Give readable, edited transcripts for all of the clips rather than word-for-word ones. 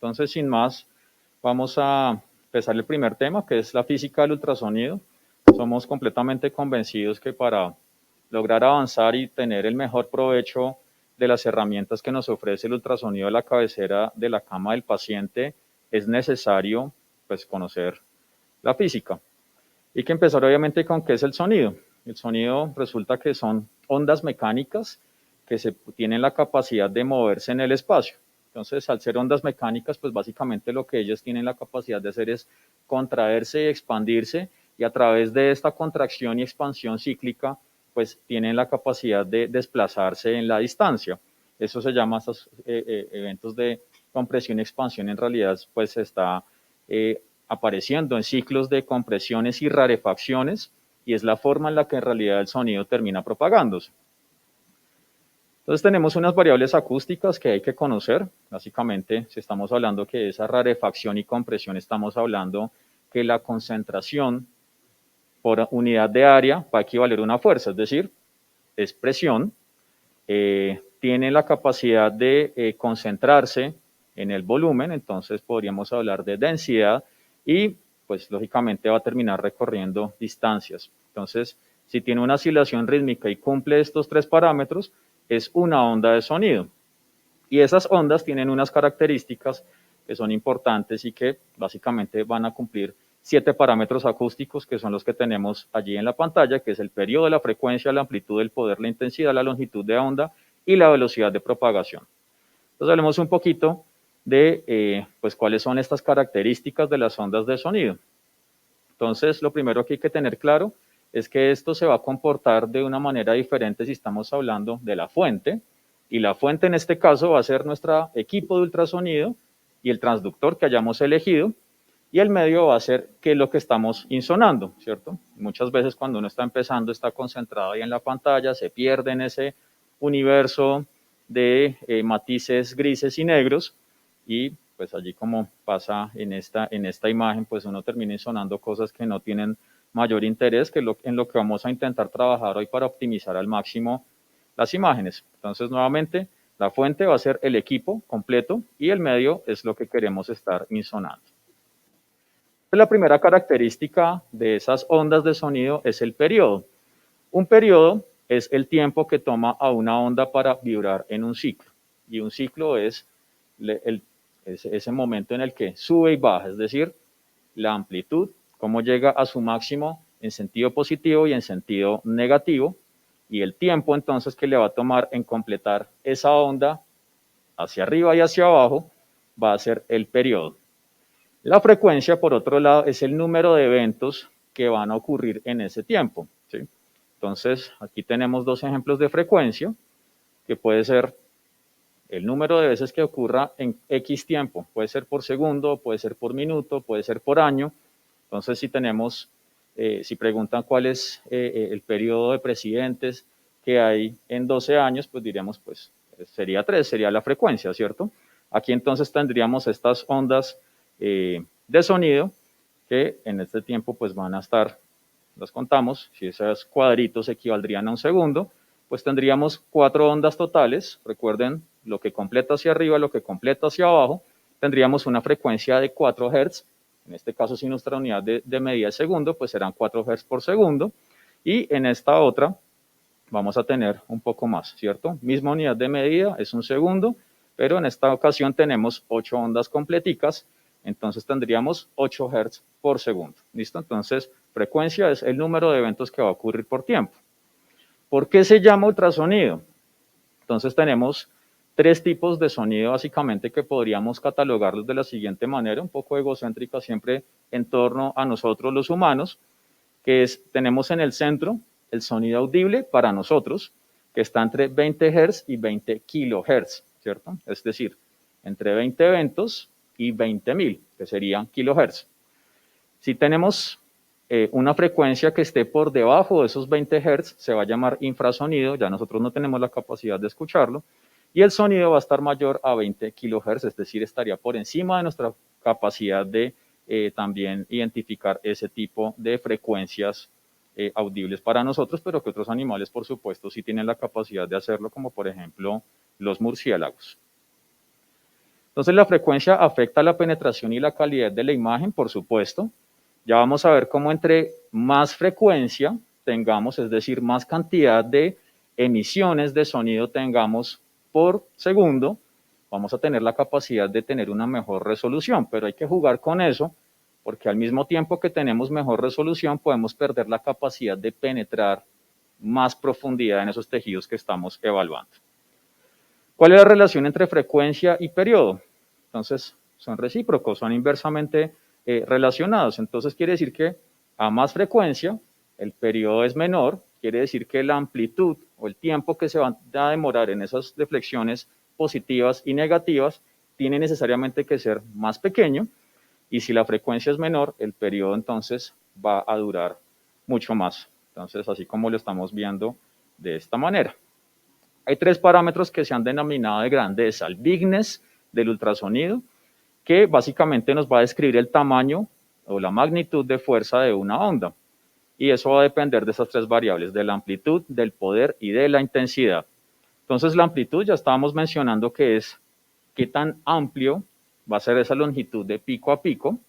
Entonces, sin más, vamos a empezar el primer tema, que es la física del ultrasonido. Somos completamente convencidos que para lograr avanzar y tener el mejor provecho de las herramientas que nos ofrece el ultrasonido de la cabecera de la cama del paciente, es necesario pues, conocer la física. Y que empezar obviamente con qué es el sonido. El sonido resulta que son ondas mecánicas que tienen la capacidad de moverse en el espacio. Entonces, al ser ondas mecánicas, pues básicamente lo que ellas tienen la capacidad de hacer es contraerse y expandirse, y a través de esta contracción y expansión cíclica, pues tienen la capacidad de desplazarse en la distancia. Eso se llama estos eventos de compresión y expansión. En realidad, pues está apareciendo en ciclos de compresiones y rarefacciones, y es la forma en la que en realidad el sonido termina propagándose. Entonces tenemos unas variables acústicas que hay que conocer. Básicamente, si estamos hablando que esa rarefacción y compresión, estamos hablando que la concentración por unidad de área va a equivaler a una fuerza, es decir, es presión, tiene la capacidad de concentrarse en el volumen, entonces podríamos hablar de densidad, y pues lógicamente va a terminar recorriendo distancias. Entonces, si tiene una oscilación rítmica y cumple estos tres parámetros, es una onda de sonido. Y esas ondas tienen unas características que son importantes y que básicamente van a cumplir 7 parámetros acústicos, que son los que tenemos allí en la pantalla, que es el periodo, la frecuencia, la amplitud, el poder, la intensidad, la longitud de onda y la velocidad de propagación. Entonces hablemos un poquito de pues, cuáles son estas características de las ondas de sonido. Entonces, lo primero que hay que tener claro es que esto se va a comportar de una manera diferente si estamos hablando de la fuente, y la fuente en este caso va a ser nuestro equipo de ultrasonido y el transductor que hayamos elegido, y el medio va a ser qué es lo que estamos insonando, ¿cierto? Muchas veces cuando uno está empezando, está concentrado ahí en la pantalla, se pierde en ese universo de matices grises y negros, y pues allí, como pasa en esta imagen, pues uno termina insonando cosas que no tienen mayor interés, que en lo que vamos a intentar trabajar hoy para optimizar al máximo las imágenes. Entonces, nuevamente, la fuente va a ser el equipo completo y el medio es lo que queremos estar insonando. La primera característica de esas ondas de sonido es el periodo. Un periodo es el tiempo que toma a una onda para vibrar en un ciclo, y un ciclo es ese momento en el que sube y baja, es decir, la amplitud, cómo llega a su máximo en sentido positivo y en sentido negativo, y el tiempo entonces que le va a tomar en completar esa onda hacia arriba y hacia abajo va a ser el periodo. La frecuencia, por otro lado, es el número de eventos que van a ocurrir en ese tiempo, ¿sí? Entonces, aquí tenemos dos ejemplos de frecuencia, que puede ser el número de veces que ocurra en X tiempo, puede ser por segundo, puede ser por minuto, puede ser por año. Entonces, si tenemos, si preguntan cuál es el periodo de presidentes que hay en 12 años, pues diríamos, pues sería 3, sería la frecuencia, ¿cierto? Aquí entonces tendríamos estas ondas de sonido que en este tiempo pues van a estar, las contamos, si esos cuadritos equivaldrían a un segundo, pues tendríamos 4 ondas totales. Recuerden, lo que completa hacia arriba, lo que completa hacia abajo, tendríamos una frecuencia de 4 Hz. En este caso, si nuestra unidad de medida es segundo, pues serán 4 Hz por segundo. Y en esta otra vamos a tener un poco más, ¿cierto? Misma unidad de medida, es un segundo, pero en esta ocasión tenemos 8 ondas completicas, entonces tendríamos 8 Hz por segundo. ¿Listo? Entonces, frecuencia es el número de eventos que va a ocurrir por tiempo. ¿Por qué se llama ultrasonido? Entonces tenemos 3 tipos de sonido básicamente que podríamos catalogarlos de la siguiente manera, un poco egocéntrica siempre en torno a nosotros los humanos, que es, tenemos en el centro el sonido audible para nosotros, que está entre 20 Hz y 20 kHz, ¿cierto? Es decir, entre 20 eventos y 20.000, que serían kilohertz. Si tenemos una frecuencia que esté por debajo de esos 20 Hz, se va a llamar infrasonido, ya nosotros no tenemos la capacidad de escucharlo, y el sonido va a estar mayor a 20 kHz, es decir, estaría por encima de nuestra capacidad de también identificar ese tipo de frecuencias audibles para nosotros, pero que otros animales, por supuesto, sí tienen la capacidad de hacerlo, como por ejemplo los murciélagos. Entonces la frecuencia afecta la penetración y la calidad de la imagen, por supuesto. Ya vamos a ver cómo entre más frecuencia tengamos, es decir, más cantidad de emisiones de sonido tengamos por segundo, vamos a tener la capacidad de tener una mejor resolución, pero hay que jugar con eso, porque al mismo tiempo que tenemos mejor resolución, podemos perder la capacidad de penetrar más profundidad en esos tejidos que estamos evaluando. ¿Cuál es la relación entre frecuencia y periodo? Entonces, son recíprocos, son inversamente relacionados. Entonces, quiere decir que a más frecuencia, el periodo es menor, quiere decir que la amplitud o el tiempo que se va a demorar en esas deflexiones positivas y negativas tiene necesariamente que ser más pequeño, y si la frecuencia es menor, el periodo entonces va a durar mucho más. Entonces, así como lo estamos viendo de esta manera. Hay tres parámetros que se han denominado de grandeza: el bigness del ultrasonido, que básicamente nos va a describir el tamaño o la magnitud de fuerza de una onda. Y eso va a depender de esas tres variables, de la amplitud, del poder y de la intensidad. Entonces, la amplitud ya estábamos mencionando que es qué tan amplio va a ser esa longitud de pico a pico.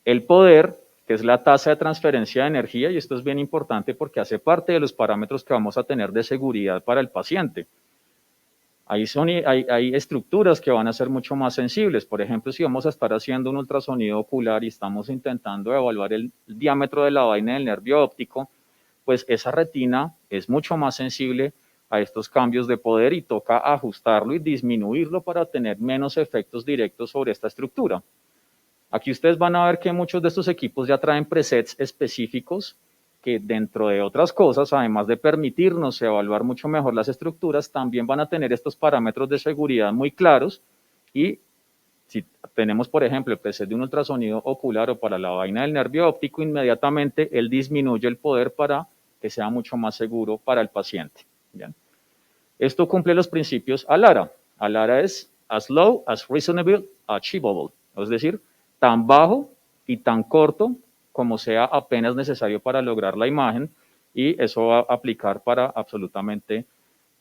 El poder, que es la tasa de transferencia de energía, y esto es bien importante porque hace parte de los parámetros que vamos a tener de seguridad para el paciente. Hay estructuras que van a ser mucho más sensibles. Por ejemplo, si vamos a estar haciendo un ultrasonido ocular y estamos intentando evaluar el diámetro de la vaina del nervio óptico, pues esa retina es mucho más sensible a estos cambios de poder y toca ajustarlo y disminuirlo para tener menos efectos directos sobre esta estructura. Aquí ustedes van a ver que muchos de estos equipos ya traen presets específicos que, dentro de otras cosas, además de permitirnos evaluar mucho mejor las estructuras, también van a tener estos parámetros de seguridad muy claros. Y si tenemos, por ejemplo, el preset de un ultrasonido ocular o para la vaina del nervio óptico, inmediatamente él disminuye el poder para que sea mucho más seguro para el paciente. ¿Bien? Esto cumple los principios ALARA. ALARA es as low as reasonable achievable, es decir, tan bajo y tan corto como sea apenas necesario para lograr la imagen, y eso va a aplicar para absolutamente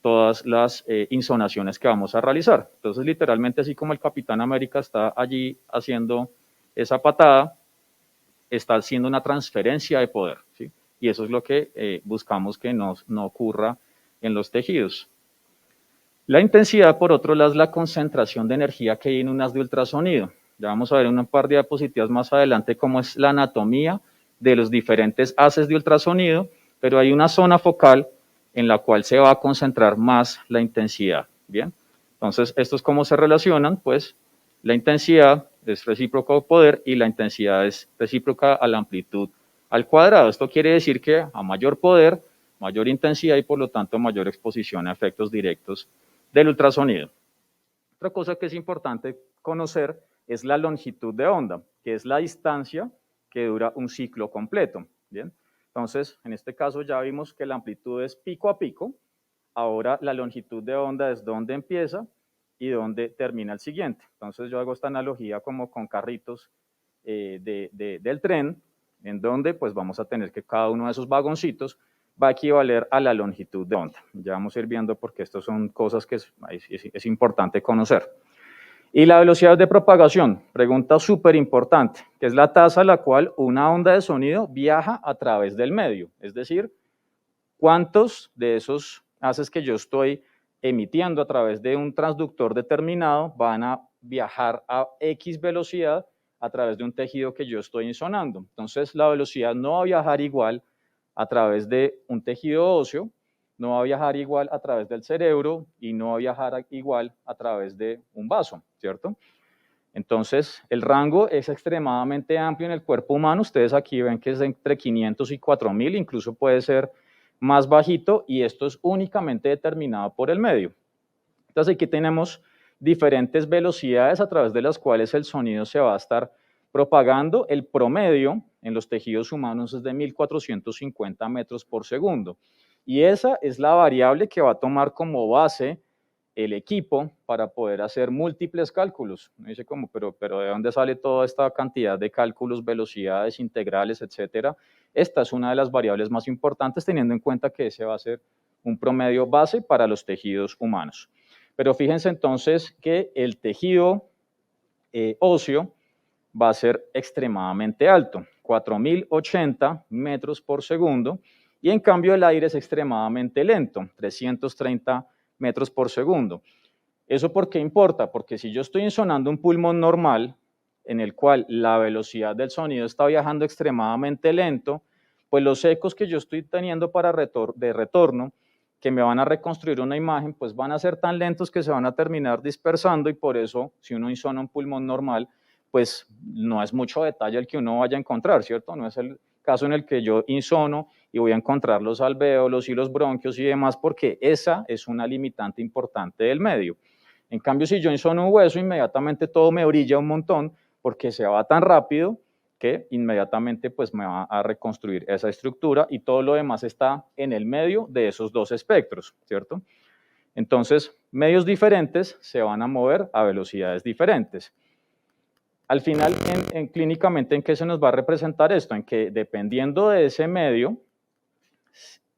todas las insonaciones que vamos a realizar. Entonces, literalmente, así como el Capitán América está allí haciendo esa patada, está haciendo una transferencia de poder, ¿sí? Y eso es lo que buscamos que no ocurra en los tejidos. La intensidad, por otro lado, es la concentración de energía que hay en un haz de ultrasonido. Ya vamos a ver en un par de diapositivas más adelante cómo es la anatomía de los diferentes haces de ultrasonido, pero hay una zona focal en la cual se va a concentrar más la intensidad. Bien, entonces, ¿estos cómo se relacionan? Pues la intensidad es recíproca al poder y la intensidad es recíproca a la amplitud al cuadrado. Esto quiere decir que a mayor poder, mayor intensidad y por lo tanto mayor exposición a efectos directos del ultrasonido. Otra cosa que es importante conocer es la longitud de onda, que es la distancia que dura un ciclo completo. Bien, entonces, en este caso ya vimos que la amplitud es pico a pico. Ahora la longitud de onda es dónde empieza y dónde termina el siguiente. Entonces yo hago esta analogía como con carritos del tren, en donde pues vamos a tener que cada uno de esos vagoncitos va a equivaler a la longitud de onda. Ya vamos a ir viendo porque estas son cosas que es importante conocer. Y la velocidad de propagación, pregunta súper importante, que es la tasa a la cual una onda de sonido viaja a través del medio. Es decir, cuántos de esos haces que yo estoy emitiendo a través de un transductor determinado van a viajar a X velocidad a través de un tejido que yo estoy insonando. Entonces, la velocidad no va a viajar igual a través de un tejido óseo, no va a viajar igual a través del cerebro y no va a viajar igual a través de un vaso, ¿cierto? Entonces, el rango es extremadamente amplio en el cuerpo humano. Ustedes aquí ven que es entre 500 y 4000, incluso puede ser más bajito, y esto es únicamente determinado por el medio. Entonces, aquí tenemos diferentes velocidades a través de las cuales el sonido se va a estar propagando. El promedio en los tejidos humanos es de 1450 metros por segundo. Y esa es la variable que va a tomar como base el equipo para poder hacer múltiples cálculos. Me dice como, pero ¿de dónde sale toda esta cantidad de cálculos, velocidades, integrales, etcétera? Esta es una de las variables más importantes, teniendo en cuenta que ese va a ser un promedio base para los tejidos humanos. Pero fíjense entonces que el tejido óseo va a ser extremadamente alto, 4080 metros por segundo, y en cambio el aire es extremadamente lento, 330 metros por segundo. ¿Eso por qué importa? Porque si yo estoy ensonando un pulmón normal, en el cual la velocidad del sonido está viajando extremadamente lento, pues los ecos que yo estoy teniendo de retorno, que me van a reconstruir una imagen, pues van a ser tan lentos que se van a terminar dispersando, y por eso, si uno insona un pulmón normal, pues no es mucho detalle el que uno vaya a encontrar, ¿cierto? No es el caso en el que yo insono y voy a encontrar los alvéolos y los bronquios y demás, porque esa es una limitante importante del medio. En cambio, si yo insono un hueso, inmediatamente todo me brilla un montón, porque se va tan rápido que inmediatamente pues me va a reconstruir esa estructura, y todo lo demás está en el medio de esos dos espectros, ¿cierto? Entonces, medios diferentes se van a mover a velocidades diferentes. Al final, clínicamente, ¿en qué se nos va a representar esto? En que dependiendo de ese medio,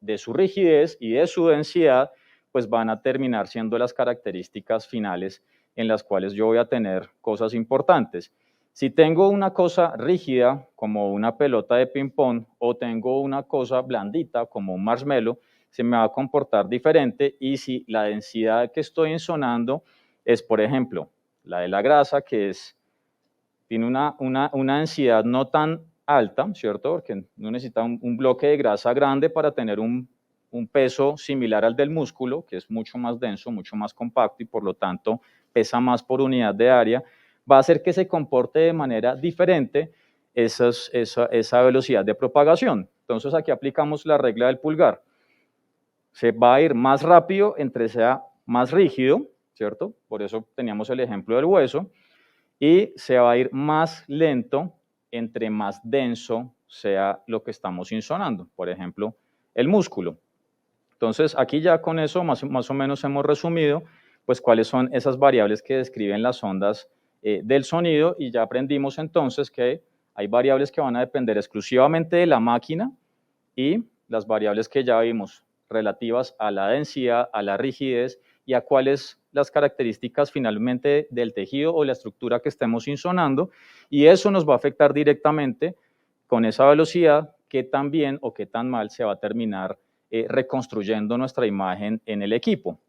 de su rigidez y de su densidad, pues van a terminar siendo las características finales en las cuales yo voy a tener cosas importantes. Si tengo una cosa rígida, como una pelota de ping-pong, o tengo una cosa blandita, como un marshmallow, se me va a comportar diferente. Y si la densidad que estoy ensonando es, por ejemplo, la de la grasa, que tiene una densidad no tan alta, ¿cierto? Porque no necesita un bloque de grasa grande para tener un peso similar al del músculo, que es mucho más denso, mucho más compacto, y por lo tanto pesa más por unidad de área, va a hacer que se comporte de manera diferente esa velocidad de propagación. Entonces aquí aplicamos la regla del pulgar. Se va a ir más rápido entre sea más rígido, ¿cierto? Por eso teníamos el ejemplo del hueso. Y se va a ir más lento entre más denso sea lo que estamos insonando, por ejemplo, el músculo. Entonces, aquí ya con eso más o menos hemos resumido pues cuáles son esas variables que describen las ondas del sonido, y ya aprendimos entonces que hay variables que van a depender exclusivamente de la máquina, y las variables que ya vimos relativas a la densidad, a la rigidez y a cuáles las características finalmente del tejido o la estructura que estemos insonando, y eso nos va a afectar directamente con esa velocidad, qué tan bien o qué tan mal se va a terminar reconstruyendo nuestra imagen en el equipo.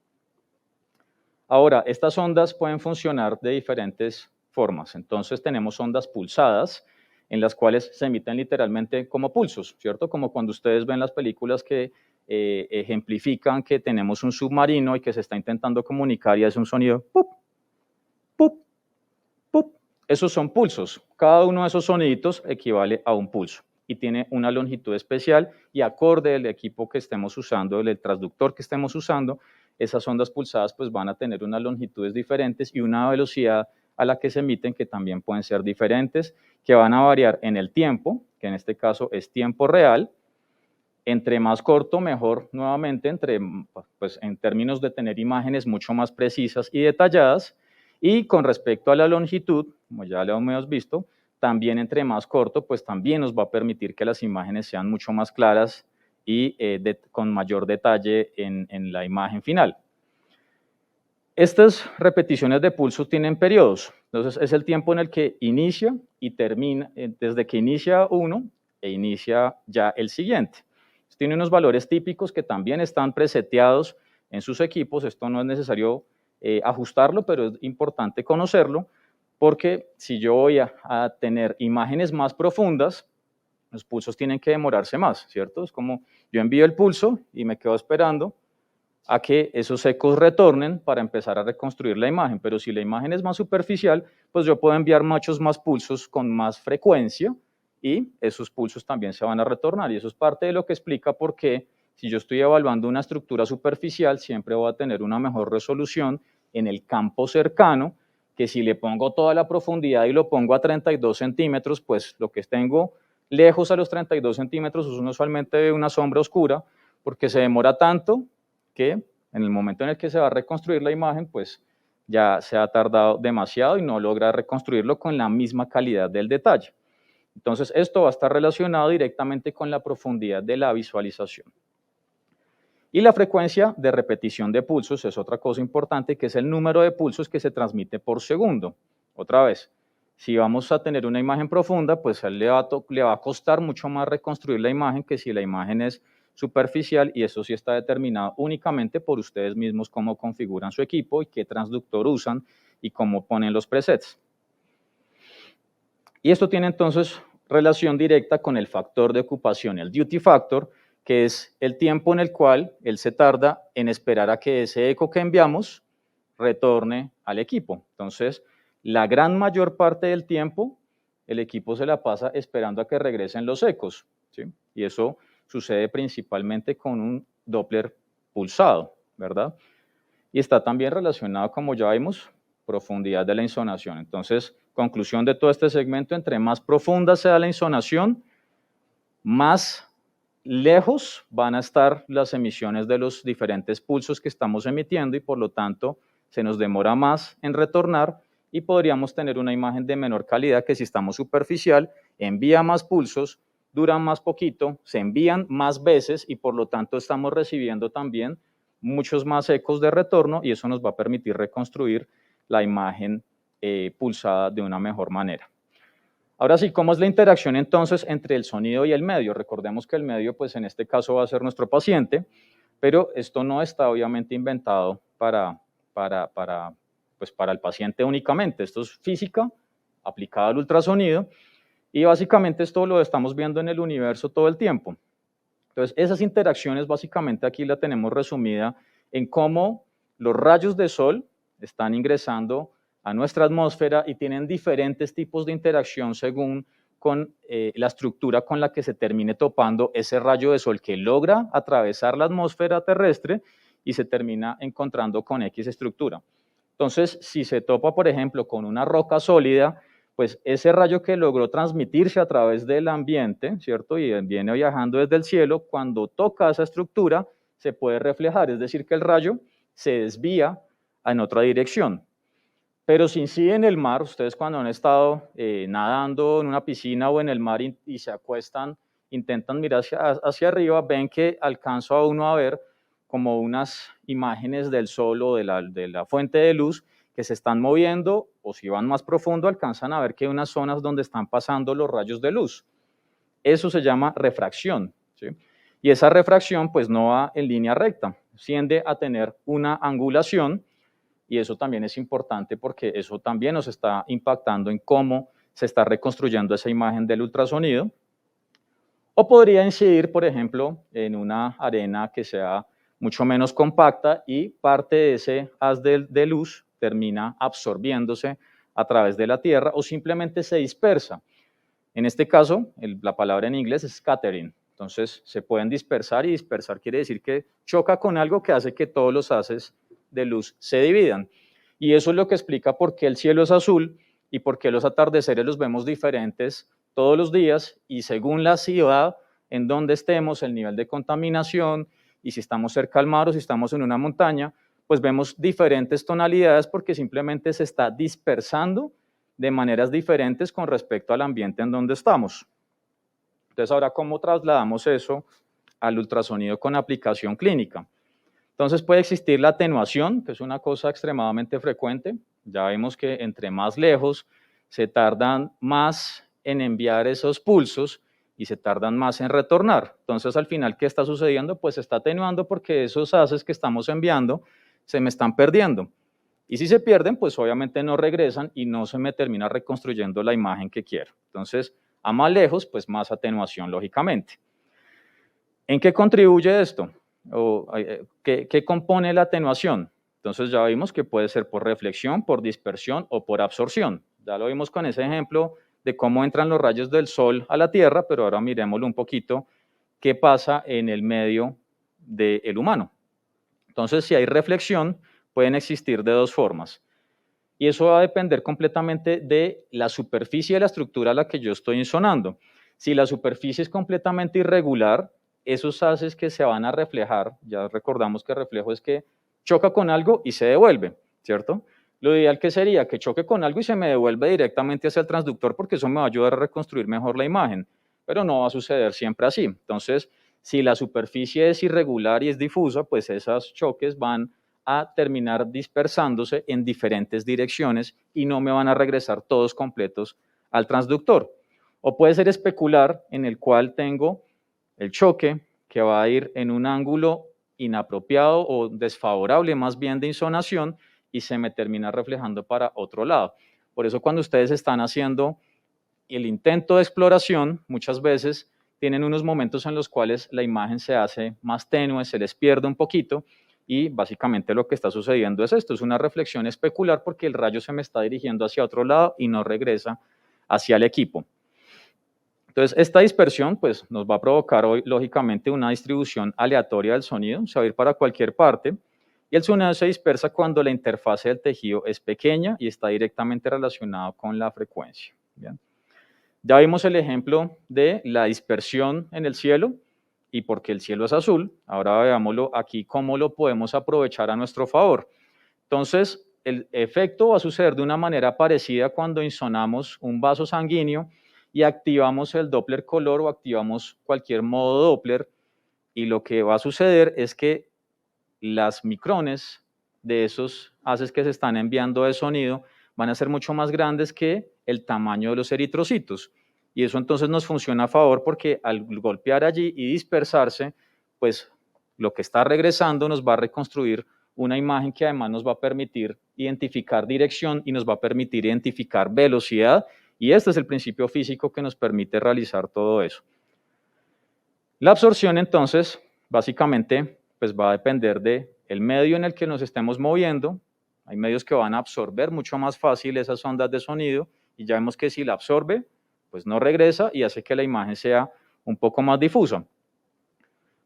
Ahora, estas ondas pueden funcionar de diferentes formas. Entonces tenemos ondas pulsadas, en las cuales se emiten literalmente como pulsos, ¿cierto? Como cuando ustedes ven las películas que ejemplifican que tenemos un submarino y que se está intentando comunicar y hace un sonido ¡pup! ¡Pup! ¡Pup! Esos son pulsos. Cada uno de esos soniditos equivale a un pulso y tiene una longitud especial, y acorde del equipo que estemos usando, del transductor que estemos usando, esas ondas pulsadas pues van a tener unas longitudes diferentes y una velocidad a la que se emiten que también pueden ser diferentes, que van a variar en el tiempo, que en este caso es tiempo real. Entre más corto, mejor, nuevamente, pues, en términos de tener imágenes mucho más precisas y detalladas. Y con respecto a la longitud, como ya lo hemos visto, también entre más corto, pues también nos va a permitir que las imágenes sean mucho más claras y con mayor detalle en la imagen final. Estas repeticiones de pulsos tienen periodos. Entonces, es el tiempo en el que inicia y termina, desde que inicia uno e inicia ya el siguiente. Tiene unos valores típicos que también están preseteados en sus equipos. Esto no es necesario ajustarlo, pero es importante conocerlo, porque si yo voy a tener imágenes más profundas, los pulsos tienen que demorarse más, ¿cierto? Es como yo envío el pulso y me quedo esperando a que esos ecos retornen para empezar a reconstruir la imagen. Pero si la imagen es más superficial, pues yo puedo enviar muchos más pulsos con más frecuencia, y esos pulsos también se van a retornar. Y eso es parte de lo que explica por qué, si yo estoy evaluando una estructura superficial, siempre voy a tener una mejor resolución en el campo cercano, que si le pongo toda la profundidad y lo pongo a 32 centímetros, pues lo que tengo lejos a los 32 centímetros es usualmente una sombra oscura, porque se demora tanto que en el momento en el que se va a reconstruir la imagen, pues ya se ha tardado demasiado y no logra reconstruirlo con la misma calidad del detalle. Entonces, esto va a estar relacionado directamente con la profundidad de la visualización. Y la frecuencia de repetición de pulsos es otra cosa importante, que es el número de pulsos que se transmite por segundo. Otra vez, si vamos a tener una imagen profunda, pues a él le va a costar mucho más reconstruir la imagen que si la imagen es superficial, y eso sí está determinado únicamente por ustedes mismos, cómo configuran su equipo y qué transductor usan y cómo ponen los presets. Y esto tiene entonces relación directa con el factor de ocupación, el duty factor, que es el tiempo en el cual él se tarda en esperar a que ese eco que enviamos retorne al equipo. Entonces, la gran mayor parte del tiempo, el equipo se la pasa esperando a que regresen los ecos, ¿sí? Y eso sucede principalmente con un Doppler pulsado, ¿verdad? Y está también relacionado, como ya vimos, profundidad de la insonación. Entonces, conclusión de todo este segmento, entre más profunda sea la insonación, más lejos van a estar las emisiones de los diferentes pulsos que estamos emitiendo y por lo tanto se nos demora más en retornar y podríamos tener una imagen de menor calidad que si estamos superficial, envía más pulsos, duran más poquito, se envían más veces y por lo tanto estamos recibiendo también muchos más ecos de retorno y eso nos va a permitir reconstruir la imagen pulsada de una mejor manera. Ahora sí, ¿cómo es la interacción entonces entre el sonido y el medio? Recordemos que el medio, pues en este caso va a ser nuestro paciente, pero esto no está obviamente inventado para el paciente únicamente. Esto es física aplicada al ultrasonido y básicamente esto lo estamos viendo en el universo todo el tiempo. Entonces, esas interacciones básicamente aquí la tenemos resumida en cómo los rayos de sol están ingresando a nuestra atmósfera y tienen diferentes tipos de interacción según con la estructura con la que se termine topando ese rayo de sol que logra atravesar la atmósfera terrestre y se termina encontrando con X estructura. Entonces, si se topa, por ejemplo, con una roca sólida, pues ese rayo que logró transmitirse a través del ambiente, ¿cierto? Y viene viajando desde el cielo, cuando toca esa estructura, se puede reflejar, es decir, que el rayo se desvía en otra dirección. Pero si incide en el mar, ustedes cuando han estado nadando en una piscina o en el mar y se acuestan, intentan mirar hacia arriba, ven que alcanza a uno a ver como unas imágenes del sol o de la fuente de luz que se están moviendo, o si van más profundo alcanzan a ver que hay unas zonas donde están pasando los rayos de luz. Eso se llama refracción, ¿sí? Y esa refracción pues no va en línea recta, tiende a tener una angulación y eso también es importante porque eso también nos está impactando en cómo se está reconstruyendo esa imagen del ultrasonido. O podría incidir, por ejemplo, en una arena que sea mucho menos compacta y parte de ese haz de luz termina absorbiéndose a través de la Tierra o simplemente se dispersa. En este caso, la palabra en inglés es scattering. Entonces, se pueden dispersar y dispersar quiere decir que choca con algo que hace que todos los haces de luz se dividan. Y eso es lo que explica por qué el cielo es azul y por qué los atardeceres los vemos diferentes todos los días y según la ciudad en donde estemos, el nivel de contaminación y si estamos cerca al mar o si estamos en una montaña, pues vemos diferentes tonalidades porque simplemente se está dispersando de maneras diferentes con respecto al ambiente en donde estamos. Entonces, ahora, ¿cómo trasladamos eso al ultrasonido con aplicación clínica? Entonces, puede existir la atenuación, que es una cosa extremadamente frecuente. Ya vimos que entre más lejos se tardan más en enviar esos pulsos y se tardan más en retornar. Entonces, al final, ¿qué está sucediendo? Pues se está atenuando porque esos haces que estamos enviando se me están perdiendo. Y si se pierden, pues obviamente no regresan y no se me termina reconstruyendo la imagen que quiero. Entonces, a más lejos, pues más atenuación, lógicamente. ¿En qué contribuye esto? ¿Qué compone la atenuación? Entonces ya vimos que puede ser por reflexión, por dispersión o por absorción. Ya lo vimos con ese ejemplo de cómo entran los rayos del sol a la Tierra, pero ahora miremoslo un poquito, qué pasa en el medio del humano. Entonces, si hay reflexión, pueden existir de dos formas. Y eso va a depender completamente de la superficie de la estructura a la que yo estoy insonando. Si la superficie es completamente irregular, esos haces que se van a reflejar, ya recordamos que reflejo es que choca con algo y se devuelve, ¿cierto? Lo ideal que sería que choque con algo y se me devuelve directamente hacia el transductor porque eso me va a ayudar a reconstruir mejor la imagen, pero no va a suceder siempre así. Entonces, Si la superficie es irregular y es difusa, pues esos choques van a terminar dispersándose en diferentes direcciones y no me van a regresar todos completos al transductor. O puede ser especular, en el cual tengo el choque que va a ir en un ángulo inapropiado o desfavorable más bien de insonación y se me termina reflejando para otro lado. Por eso cuando ustedes están haciendo el intento de exploración, muchas veces tienen unos momentos en los cuales la imagen se hace más tenue, se les pierde un poquito y básicamente lo que está sucediendo es esto, es una reflexión especular porque el rayo se me está dirigiendo hacia otro lado y no regresa hacia el equipo. Entonces, esta dispersión pues, nos va a provocar hoy, lógicamente, una distribución aleatoria del sonido, se va a ir para cualquier parte, y el sonido se dispersa cuando la interfase del tejido es pequeña y está directamente relacionado con la frecuencia. ¿Bien? Ya vimos el ejemplo de la dispersión en el cielo y por qué el cielo es azul. Ahora veámoslo aquí, cómo lo podemos aprovechar a nuestro favor. Entonces, el efecto va a suceder de una manera parecida cuando insonamos un vaso sanguíneo y activamos el Doppler color o activamos cualquier modo Doppler, y lo que va a suceder es que las micrones de esos haces que se están enviando de sonido van a ser mucho más grandes que el tamaño de los eritrocitos. Y eso entonces nos funciona a favor porque al golpear allí y dispersarse, pues lo que está regresando nos va a reconstruir una imagen que además nos va a permitir identificar dirección y nos va a permitir identificar velocidad. Y este es el principio físico que nos permite realizar todo eso. La absorción, entonces, básicamente, pues va a depender del medio en el que nos estemos moviendo. Hay medios que van a absorber mucho más fácil esas ondas de sonido y ya vemos que si la absorbe, pues no regresa y hace que la imagen sea un poco más difusa.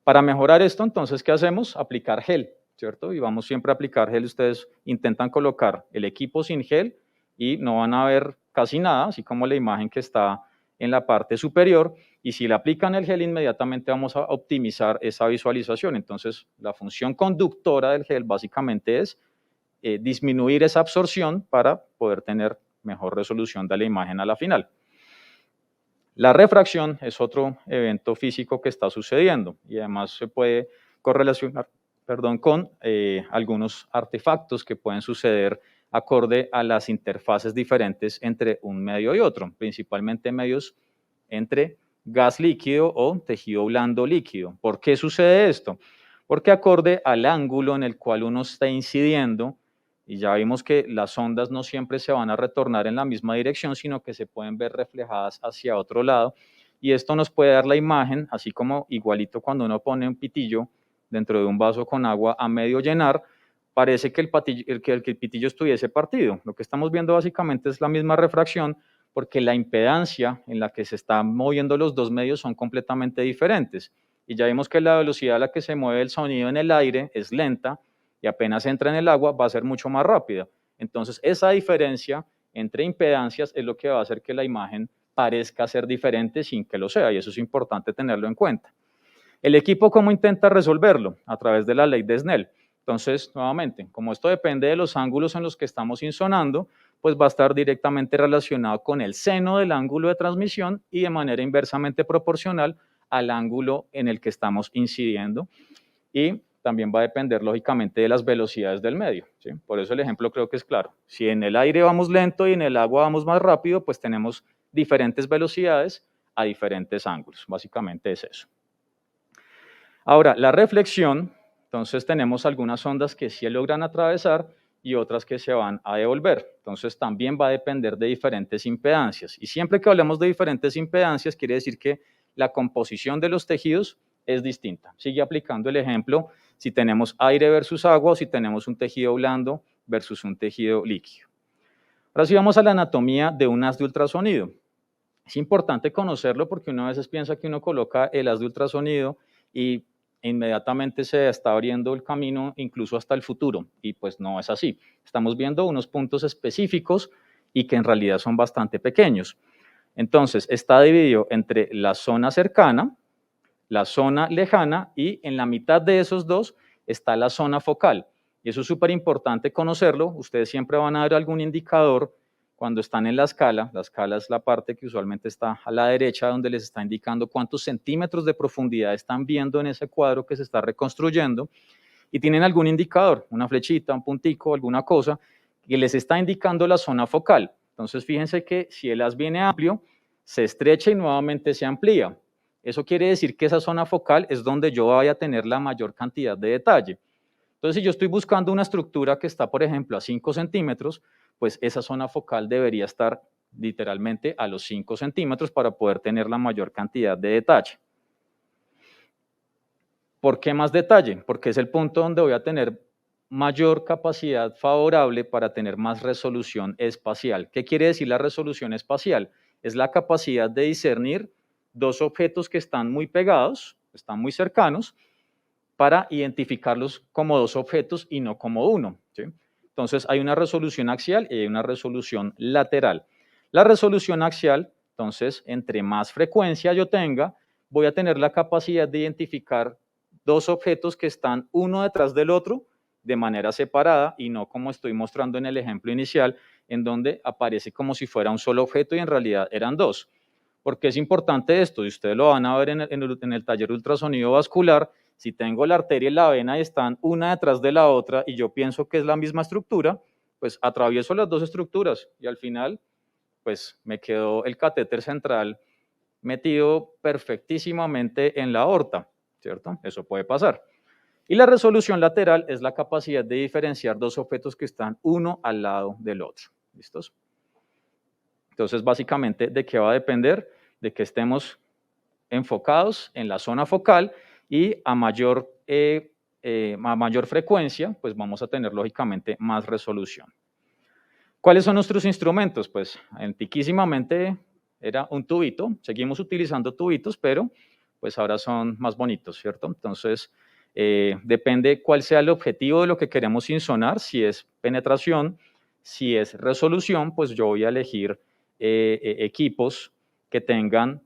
Para mejorar esto, entonces, ¿qué hacemos? Aplicar gel, ¿cierto? Y vamos siempre a aplicar gel. Ustedes intentan colocar el equipo sin gel y no van a ver casi nada, así como la imagen que está en la parte superior, y si le aplican el gel inmediatamente vamos a optimizar esa visualización. Entonces, la función conductora del gel básicamente es disminuir esa absorción para poder tener mejor resolución de la imagen a la final. La refracción es otro evento físico que está sucediendo y además se puede correlacionar, con algunos artefactos que pueden suceder acorde a las interfaces diferentes entre un medio y otro, principalmente medios entre gas líquido o tejido blando líquido. ¿Por qué sucede esto? Porque acorde al ángulo en el cual uno está incidiendo, y ya vimos que las ondas no siempre se van a retornar en la misma dirección, sino que se pueden ver reflejadas hacia otro lado, y esto nos puede dar la imagen, así como igualito cuando uno pone un pitillo dentro de un vaso con agua a medio llenar, parece que el pitillo estuviese partido. Lo que estamos viendo básicamente es la misma refracción, porque la impedancia en la que se están moviendo los dos medios son completamente diferentes. Y ya vimos que la velocidad a la que se mueve el sonido en el aire es lenta y apenas entra en el agua va a ser mucho más rápida. Entonces, esa diferencia entre impedancias es lo que va a hacer que la imagen parezca ser diferente sin que lo sea, y eso es importante tenerlo en cuenta. El equipo, ¿cómo intenta resolverlo? A través de la ley de Snell. Entonces, nuevamente, como esto depende de los ángulos en los que estamos insonando, pues va a estar directamente relacionado con el seno del ángulo de transmisión y de manera inversamente proporcional al ángulo en el que estamos incidiendo. Y también va a depender, lógicamente, de las velocidades del medio, ¿sí? Por eso el ejemplo creo que es claro. Si en el aire vamos lento y en el agua vamos más rápido, pues tenemos diferentes velocidades a diferentes ángulos. Básicamente es eso. Ahora, la reflexión, entonces tenemos algunas ondas que sí logran atravesar y otras que se van a devolver. Entonces también va a depender de diferentes impedancias. Y siempre que hablemos de diferentes impedancias, quiere decir que la composición de los tejidos es distinta. Sigue aplicando el ejemplo si tenemos aire versus agua o si tenemos un tejido blando versus un tejido líquido. Ahora sí vamos a la anatomía de un haz de ultrasonido. Es importante conocerlo porque uno a veces piensa que uno coloca el haz de ultrasonido y inmediatamente se está abriendo el camino incluso hasta el futuro, y pues no es así. Estamos viendo unos puntos específicos y que en realidad son bastante pequeños. Entonces, está dividido entre la zona cercana, la zona lejana, y en la mitad de esos dos está la zona focal. Y eso es súper importante conocerlo. Ustedes siempre van a ver algún indicador cuando están en la escala es la parte que usualmente está a la derecha, donde les está indicando cuántos centímetros de profundidad están viendo en ese cuadro que se está reconstruyendo, y tienen algún indicador, una flechita, un puntico, alguna cosa, que les está indicando la zona focal. Entonces, fíjense que si el haz viene amplio, se estrecha y nuevamente se amplía. Eso quiere decir que esa zona focal es donde yo voy a tener la mayor cantidad de detalle. Entonces, si yo estoy buscando una estructura que está, por ejemplo, a 5 centímetros, pues esa zona focal debería estar literalmente a los 5 centímetros para poder tener la mayor cantidad de detalle. ¿Por qué más detalle? Porque es el punto donde voy a tener mayor capacidad favorable para tener más resolución espacial. ¿Qué quiere decir la resolución espacial? Es la capacidad de discernir dos objetos que están muy pegados, están muy cercanos, para identificarlos como dos objetos y no como uno, ¿sí? Entonces, hay una resolución axial y hay una resolución lateral. La resolución axial, entonces, entre más frecuencia yo tenga, voy a tener la capacidad de identificar dos objetos que están uno detrás del otro de manera separada y no como estoy mostrando en el ejemplo inicial, en donde aparece como si fuera un solo objeto y en realidad eran dos. ¿Por qué es importante esto? Y ustedes lo van a ver en el taller de ultrasonido vascular. Si tengo la arteria y la vena y están una detrás de la otra y yo pienso que es la misma estructura, pues atravieso las dos estructuras y al final, pues me quedó el catéter central metido perfectísimamente en la aorta, ¿cierto? Eso puede pasar. Y la resolución lateral es la capacidad de diferenciar dos objetos que están uno al lado del otro. ¿Listos? Entonces, básicamente, ¿de qué va a depender? De que estemos enfocados en la zona focal y a mayor frecuencia, pues vamos a tener lógicamente más resolución. ¿Cuáles son nuestros instrumentos? Pues antiquísimamente era un tubito, seguimos utilizando tubitos, pero pues ahora son más bonitos, ¿cierto? Entonces, depende cuál sea el objetivo de lo que queremos insonar, si es penetración, si es resolución, pues yo voy a elegir equipos que tengan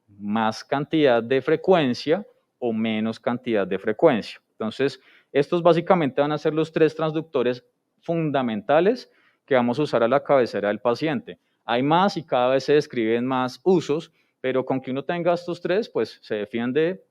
más cantidad de frecuencia o menos cantidad de frecuencia. Entonces, estos básicamente van a ser los tres transductores fundamentales que vamos a usar a la cabecera del paciente. Hay más y cada vez se describen más usos, pero con que uno tenga estos tres, pues se defiende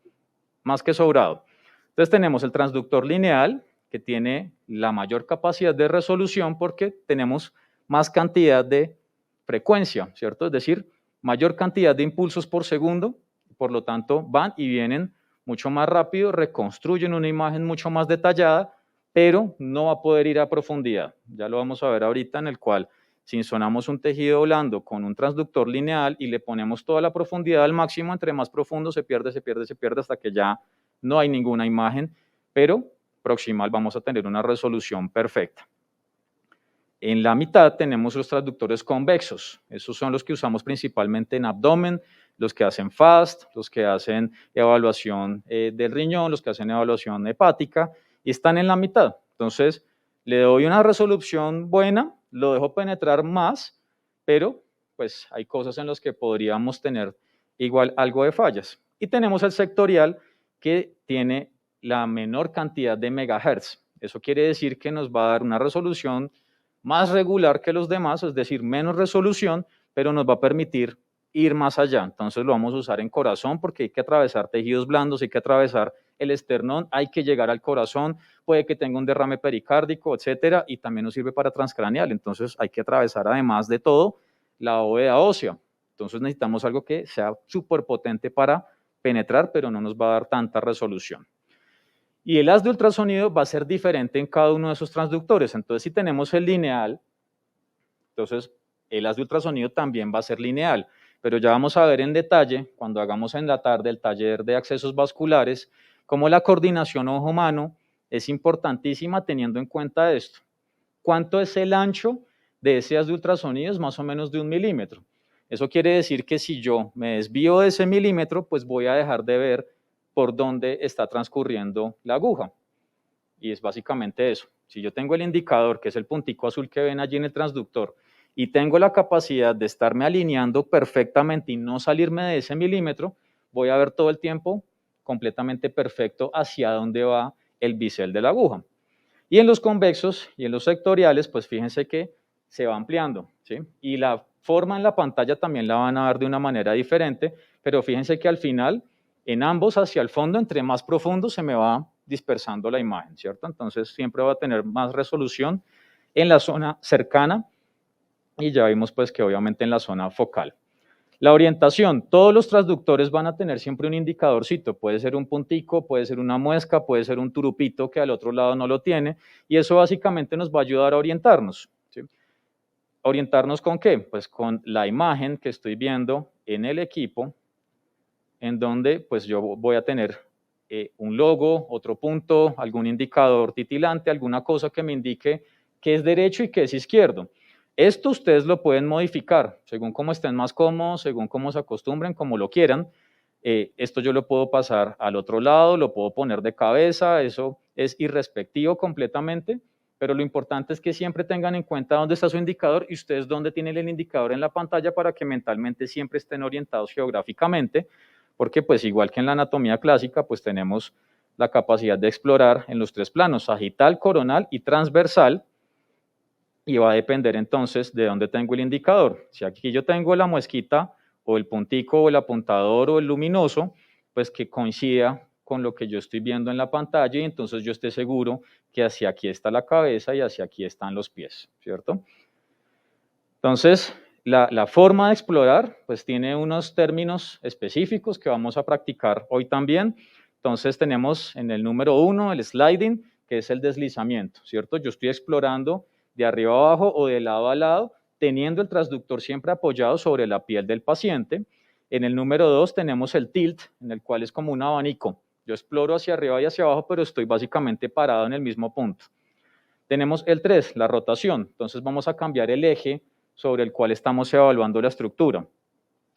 más que sobrado. Entonces tenemos el transductor lineal, que tiene la mayor capacidad de resolución porque tenemos más cantidad de frecuencia, ¿cierto? Es decir, mayor cantidad de impulsos por segundo, por lo tanto van y vienen mucho más rápido, reconstruyen una imagen mucho más detallada, pero no va a poder ir a profundidad. Ya lo vamos a ver ahorita, en el cual si insonamos un tejido blando con un transductor lineal y le ponemos toda la profundidad al máximo, entre más profundo se pierde hasta que ya no hay ninguna imagen, pero proximal vamos a tener una resolución perfecta. En la mitad tenemos los transductores convexos. Esos son los que usamos principalmente en abdomen, los que hacen FAST, los que hacen evaluación del riñón, los que hacen evaluación hepática, y están en la mitad. Entonces, le doy una resolución buena, lo dejo penetrar más, pero pues hay cosas en las que podríamos tener igual algo de fallas. Y tenemos el sectorial, que tiene la menor cantidad de megahertz. Eso quiere decir que nos va a dar una resolución más regular que los demás, es decir, menos resolución, pero nos va a permitir ir más allá. Entonces lo vamos a usar en corazón porque hay que atravesar tejidos blandos, hay que atravesar el esternón, hay que llegar al corazón, puede que tenga un derrame pericárdico, etcétera, y también nos sirve para transcraneal. Entonces hay que atravesar, además de todo, la bóveda ósea. Entonces necesitamos algo que sea súper potente para penetrar, pero no nos va a dar tanta resolución. Y el haz de ultrasonido va a ser diferente en cada uno de esos transductores. Entonces, si tenemos el lineal, entonces el haz de ultrasonido también va a ser lineal. Pero ya vamos a ver en detalle, cuando hagamos en la tarde el taller de accesos vasculares, cómo la coordinación ojo-mano es importantísima teniendo en cuenta esto. ¿Cuánto es el ancho de ese haz de ultrasonido? Es más o menos de 1 milímetro. Eso quiere decir que si yo me desvío de ese milímetro, pues voy a dejar de ver por dónde está transcurriendo la aguja. Y es básicamente eso. Si yo tengo el indicador, que es el puntico azul que ven allí en el transductor, y tengo la capacidad de estarme alineando perfectamente y no salirme de ese milímetro, voy a ver todo el tiempo completamente perfecto hacia dónde va el bisel de la aguja. Y en los convexos y en los sectoriales, pues fíjense que se va ampliando, ¿sí? Y la forma en la pantalla también la van a dar de una manera diferente, pero fíjense que al final, en ambos hacia el fondo, entre más profundo se me va dispersando la imagen, ¿cierto? Entonces siempre va a tener más resolución en la zona cercana y ya vimos pues que obviamente en la zona focal. La orientación, todos los transductores van a tener siempre un indicadorcito, puede ser un puntico, puede ser una muesca, puede ser un turupito que al otro lado no lo tiene, y eso básicamente nos va a ayudar a orientarnos, ¿sí? ¿Orientarnos con qué? Pues con la imagen que estoy viendo en el equipo, en donde pues yo voy a tener un logo, otro punto, algún indicador titilante, alguna cosa que me indique qué es derecho y qué es izquierdo. Esto ustedes lo pueden modificar según cómo estén más cómodos, según cómo se acostumbren, como lo quieran. Esto yo lo puedo pasar al otro lado, lo puedo poner de cabeza, eso es irrespectivo completamente, pero lo importante es que siempre tengan en cuenta dónde está su indicador y ustedes dónde tienen el indicador en la pantalla para que mentalmente siempre estén orientados geográficamente, porque pues igual que en la anatomía clásica, pues tenemos la capacidad de explorar en los tres planos, sagital, coronal y transversal, y va a depender entonces de dónde tengo el indicador. Si aquí yo tengo la muesquita o el puntico o el apuntador o el luminoso, pues que coincida con lo que yo estoy viendo en la pantalla y entonces yo esté seguro que hacia aquí está la cabeza y hacia aquí están los pies, ¿cierto? Entonces, la forma de explorar, pues tiene unos términos específicos que vamos a practicar hoy también. Entonces, tenemos en el número 1 el sliding, que es el deslizamiento, ¿cierto? Yo estoy explorando de arriba a abajo o de lado a lado, teniendo el transductor siempre apoyado sobre la piel del paciente. En el número 2 tenemos el tilt, en el cual es como un abanico. Yo exploro hacia arriba y hacia abajo, pero estoy básicamente parado en el mismo punto. Tenemos el 3, la rotación. Entonces vamos a cambiar el eje sobre el cual estamos evaluando la estructura.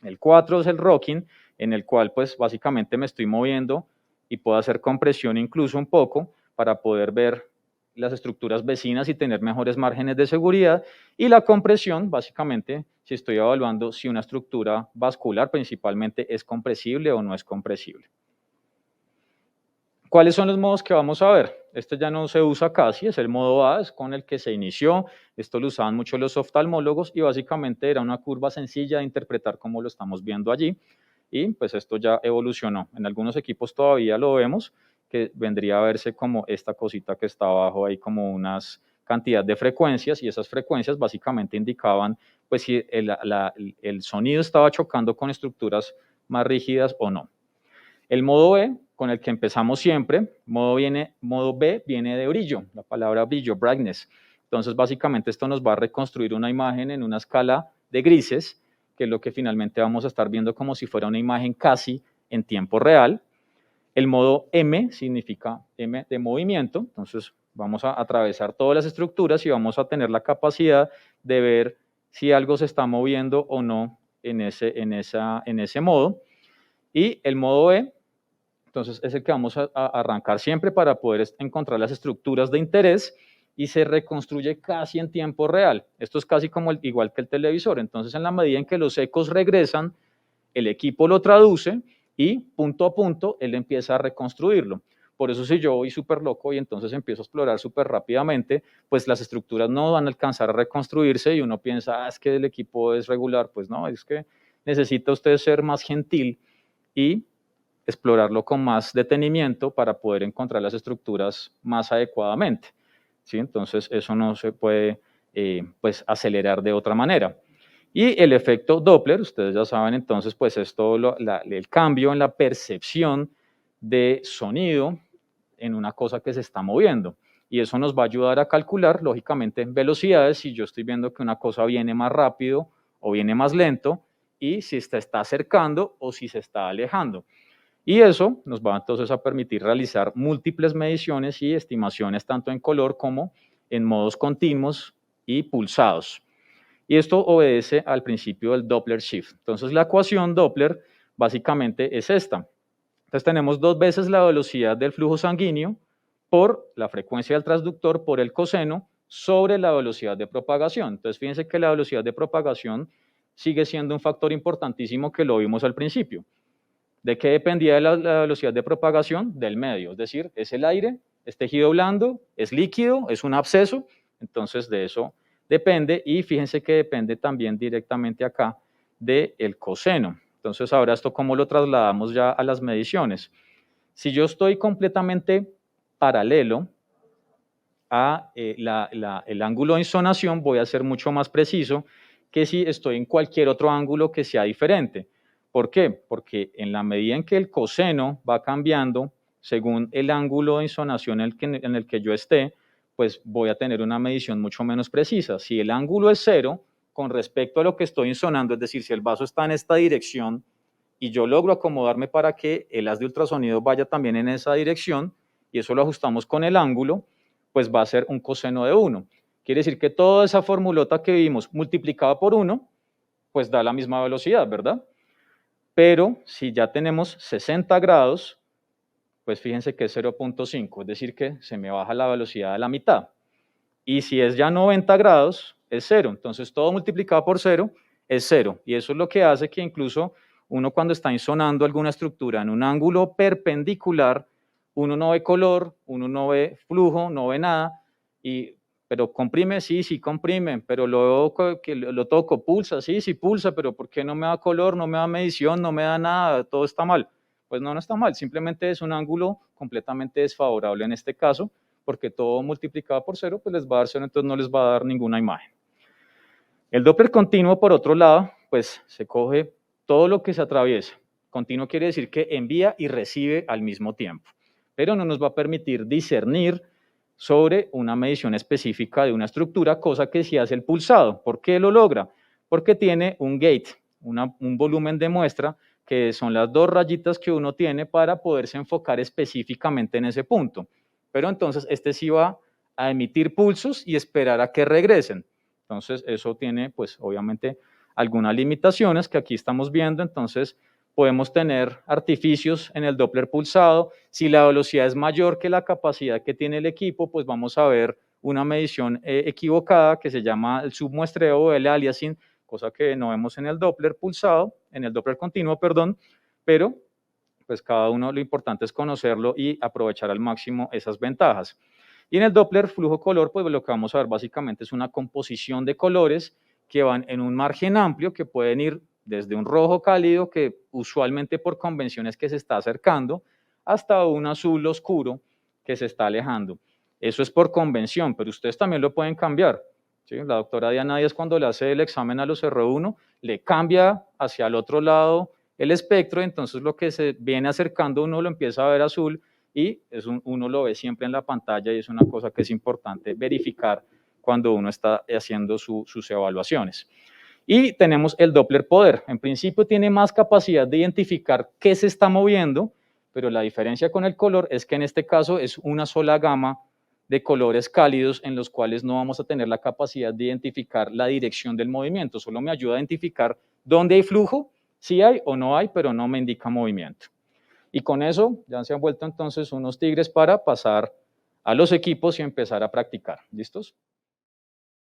El 4 es el rocking, en el cual pues básicamente me estoy moviendo y puedo hacer compresión incluso un poco para poder ver las estructuras vecinas y tener mejores márgenes de seguridad. Y la compresión, básicamente, si estoy evaluando si una estructura vascular principalmente es compresible o no es compresible. ¿Cuáles son los modos que vamos a ver? Este ya no se usa casi, es el modo A, es con el que se inició. Esto lo usaban mucho los oftalmólogos y básicamente era una curva sencilla de interpretar como lo estamos viendo allí. Y pues esto ya evolucionó. En algunos equipos todavía lo vemos, que vendría a verse como esta cosita que está abajo ahí, como unas cantidad de frecuencias, y esas frecuencias básicamente indicaban pues si el sonido estaba chocando con estructuras más rígidas o no. El modo B, con el que empezamos siempre, modo B viene de brillo, la palabra brillo, brightness. Entonces, básicamente esto nos va a reconstruir una imagen en una escala de grises, que es lo que finalmente vamos a estar viendo como si fuera una imagen casi en tiempo real. El modo M significa M de movimiento, entonces vamos a atravesar todas las estructuras y vamos a tener la capacidad de ver si algo se está moviendo o no en ese modo. Y el modo E, entonces es el que vamos a arrancar siempre para poder encontrar las estructuras de interés y se reconstruye casi en tiempo real. Esto es casi como igual que el televisor. Entonces, en la medida en que los ecos regresan, el equipo lo traduce y punto a punto él empieza a reconstruirlo. Por eso si yo voy súper loco y entonces empiezo a explorar súper rápidamente, pues las estructuras no van a alcanzar a reconstruirse y uno piensa, es que el equipo es regular. Pues no, es que necesita usted ser más gentil y explorarlo con más detenimiento para poder encontrar las estructuras más adecuadamente, ¿sí? Entonces, eso no se puede pues, acelerar de otra manera. Y el efecto Doppler, ustedes ya saben, entonces, pues es todo el cambio en la percepción de sonido en una cosa que se está moviendo. Y eso nos va a ayudar a calcular, lógicamente, velocidades, si yo estoy viendo que una cosa viene más rápido o viene más lento, y si se está acercando o si se está alejando. Y eso nos va entonces a permitir realizar múltiples mediciones y estimaciones tanto en color como en modos continuos y pulsados. Y esto obedece al principio del Doppler shift. Entonces la ecuación Doppler básicamente es esta. Entonces tenemos dos veces la velocidad del flujo sanguíneo por la frecuencia del transductor por el coseno sobre la velocidad de propagación. Entonces fíjense que la velocidad de propagación sigue siendo un factor importantísimo que lo vimos al principio. ¿De qué dependía la velocidad de propagación? Del medio, es decir, es el aire, es tejido blando, es líquido, es un absceso, entonces de eso depende, y fíjense que depende también directamente acá del coseno. Entonces, ahora esto, ¿cómo lo trasladamos ya a las mediciones? Si yo estoy completamente paralelo a el ángulo de insonación, voy a ser mucho más preciso que si estoy en cualquier otro ángulo que sea diferente. ¿Por qué? Porque en la medida en que el coseno va cambiando según el ángulo de insonación en el que yo esté, pues voy a tener una medición mucho menos precisa. Si el ángulo es 0 con respecto a lo que estoy insonando, es decir, si el vaso está en esta dirección y yo logro acomodarme para que el haz de ultrasonido vaya también en esa dirección, y eso lo ajustamos con el ángulo, pues va a ser un coseno de 1. Quiere decir que toda esa formulota que vimos multiplicada por 1, pues da la misma velocidad, ¿verdad? Pero si ya tenemos 60 grados, pues fíjense que es 0.5, es decir, que se me baja la velocidad a la mitad. Y si es ya 90 grados, es 0. Entonces, todo multiplicado por 0 es 0. Y eso es lo que hace que incluso uno, cuando está insonando alguna estructura en un ángulo perpendicular, uno no ve color, uno no ve flujo, no ve nada, pero comprime, sí, sí comprime, pero luego que lo toco, pulsa, sí, sí pulsa, pero ¿por qué no me da color, no me da medición, no me da nada, todo está mal? Pues no, no está mal, simplemente es un ángulo completamente desfavorable en este caso, porque todo multiplicado por 0, pues les va a dar 0, entonces no les va a dar ninguna imagen. El Doppler continuo, por otro lado, pues se coge todo lo que se atraviesa. Continuo quiere decir que envía y recibe al mismo tiempo, pero no nos va a permitir discernir sobre una medición específica de una estructura, cosa que sí hace el pulsado. ¿Por qué lo logra? Porque tiene un gate, un volumen de muestra, que son las dos rayitas que uno tiene para poderse enfocar específicamente en ese punto. Pero entonces este sí va a emitir pulsos y esperar a que regresen. Entonces eso tiene, pues obviamente, algunas limitaciones que aquí estamos viendo. Entonces podemos tener artificios en el Doppler pulsado. Si la velocidad es mayor que la capacidad que tiene el equipo, pues vamos a ver una medición equivocada que se llama el submuestreo o el aliasing, cosa que no vemos en el Doppler pulsado, en el Doppler continuo, perdón, pero pues cada uno, lo importante es conocerlo y aprovechar al máximo esas ventajas. Y en el Doppler flujo color, pues lo que vamos a ver básicamente es una composición de colores que van en un margen amplio, que pueden ir desde un rojo cálido, que usualmente por convenciones que se está acercando, hasta un azul oscuro que se está alejando. Eso es por convención, pero ustedes también lo pueden cambiar. ¿Sí? La doctora Diana Díaz, cuando le hace el examen a los R1, le cambia hacia el otro lado el espectro, entonces lo que se viene acercando uno lo empieza a ver azul, y uno lo ve siempre en la pantalla, y es una cosa que es importante verificar cuando uno está haciendo sus evaluaciones. Y tenemos el Doppler poder. En principio tiene más capacidad de identificar qué se está moviendo, pero la diferencia con el color es que en este caso es una sola gama de colores cálidos en los cuales no vamos a tener la capacidad de identificar la dirección del movimiento, solo me ayuda a identificar dónde hay flujo, si hay o no hay, pero no me indica movimiento. Y con eso ya se han vuelto entonces unos tigres para pasar a los equipos y empezar a practicar. ¿Listos?